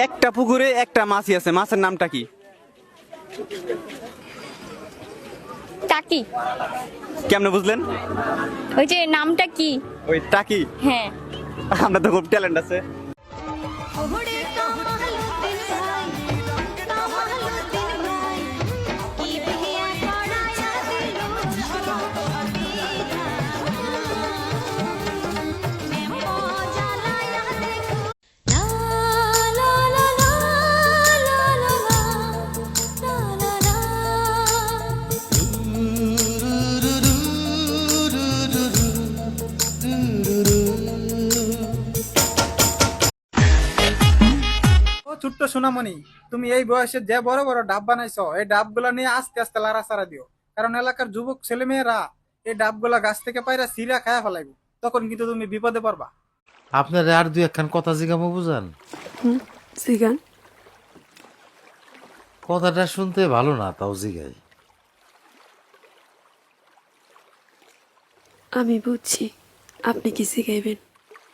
একটা পুকুরে একটা মাছই আছে, মাছের নামটা কি? টাকি। কেমনে বুঝলেন? ওই যে নামটা কি? ওই টাকি। হ্যাঁ। আমরা তো খুব ট্যালেন্ট আছে। ও ছোট্ট সোনামণি, তুমি এই বয়সে যে বড় বড় ডাব বানাইছো, এই ডাবগুলা নিয়ে আস্তে আস্তে লাড়াচাড়া দিও। কারণ এলাকার যুবক ছেলে মেয়েরা এই ডাবগুলা গাছ থেকে পায়রা সিরা খায়া ফেলাইবো, তখন কিন্তু তুমি বিপদে পড়বা। আপনার আর দুই একখান কথা জিগামো বুঝান। জিগান। কথাটা শুনতে ভালো না, তাও জিগাই। আমি বুঝছি আপনি কি শিখাইবেন।